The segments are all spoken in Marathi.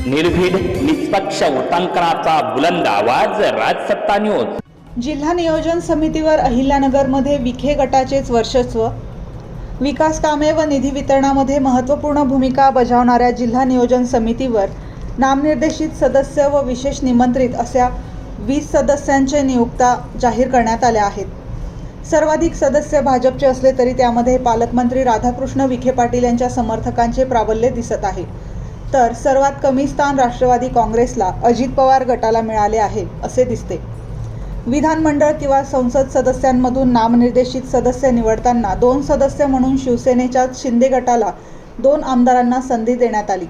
निर्भीड निष्पक्ष वृत्तांकनाचा बुलंद आवाज राजसत्ता न्यूज। जिल्हा नियोजन समितीवर अहिल्यानगरमध्ये विखे गटाचेच वर्चस्व। विकास कामे व निधी वितरणामध्ये महत्त्वपूर्ण भूमिका बजावणाऱ्या जिल्हा नियोजन समितीवर नामनिर्देशित सदस्य व विशेष निमंत्रित अशा 20 सदस्यांचे नियुक्त्या जाहीर करण्यात आल्या आहेत। सर्वाधिक सदस्य भाजपचे असले तरी त्यामध्ये पालकमंत्री राधाकृष्ण विखे पाटील यांच्या समर्थकांचे प्राबल्य दिसत आहे, तर सर्वात कमी स्थान राष्ट्रवादी काँग्रेसला अजित पवार गटाला मिळाले आहे असे दिसते। विधानमंडळ किंवा संसद सदस्यांमधून नामनिर्देशित सदस्य निवडताना 2 सदस्य म्हणून शिवसेनेच्या शिंदे गटाला 2 आमदारांना संधी देण्यात आली।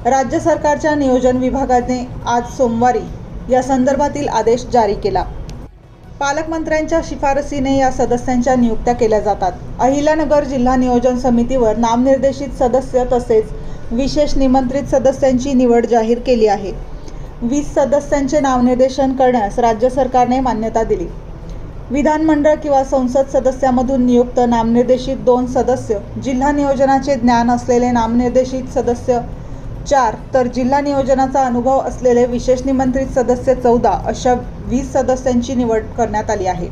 राज्य सरकारच्या नियोजन विभागाने आज सोमवारी या संदर्भातील आदेश जारी केला। पालकमंत्र्यांच्या शिफारसीने या सदस्यांच्या नियुक्त्या केल्या जातात। अहिल्यानगर जिल्हा नियोजन समितीवर नामनिर्देशित सदस्य तसेच विशेष निमंत्रित सदस्यांची निवड जाहीर केली आहे। 20 सदस्यांचे नामनिर्देशन करण्यास राज्य सरकारने मान्यता दिली। विधानमंडळ किंवा संसद सदस्यामधून नियुक्त नामनिर्देशित 2 सदस्य, जिल्हा नियोजनाचे ज्ञान असलेले नामनिर्देशित सदस्य 4, तर जिल्हा नियोजनाचा अनुभव असलेले विशेष निमंत्रित सदस्य 14 अशा 20 सदस्यांची निवड करण्यात आली आहे।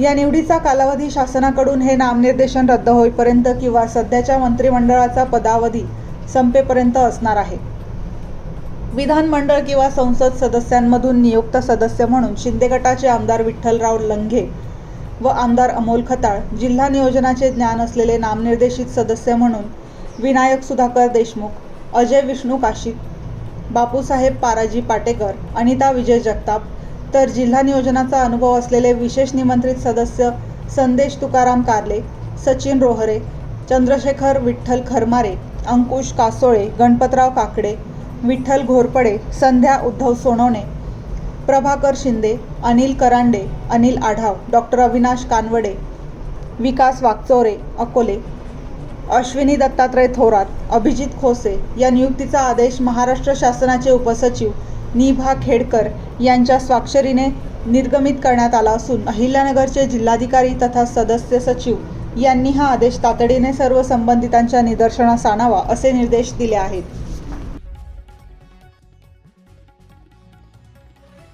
या निवडीचा कालावधी शासनाकडून हे नामनिर्देशन रद्द होईपर्यंत किंवा सध्याच्या मंत्रिमंडळाचा पदावधी संपेपर्यंत असणार आहे। विधानमंडळ किंवा संसद सदस्यांमधून नियुक्त सदस्य म्हणून शिंदे गटाचे आमदार विठ्ठलराव लंघे व आमदार अमोल खताळ, जिल्हा नियोजनाचे ज्ञान असलेले नामनिर्देशित सदस्य म्हणून विनायक सुधाकर देशमुख, अजय विष्णू काशीद, बापूसाहेब पाराजी पाटेकर, अनिता विजय जगताप, तर जिल्हा नियोजनाचा अनुभव असलेले विशेष निमंत्रित सदस्य संदेश तुकाराम कारले, सचिन रोहरे, चंद्रशेखर विठ्ठल खरमारे, अंकुश कासोळे, गणपतराव काकडे, विठ्ठल घोरपडे, संध्या उद्धव सोनवणे, प्रभाकर शिंदे, अनिल करांडे, अनिल आढाव, डॉक्टर अविनाश कानवडे, विकास वाकचौरे अकोले, अश्विनी दत्तात्रय थोरात, अभिजित खोसे या नियुक्तीचा आदेश महाराष्ट्र शासनाचे उपसचिव निभा खेडकर यांच्या स्वाक्षरीने निर्गमित करण्यात आला असून अहिल्यानगरचे जिल्हाधिकारी तथा सदस्य सचिव यांनी हा आदेश तातडीने सर्व संबंधितांच्या निदर्शनास आणावा असे निर्देश दिले आहेत।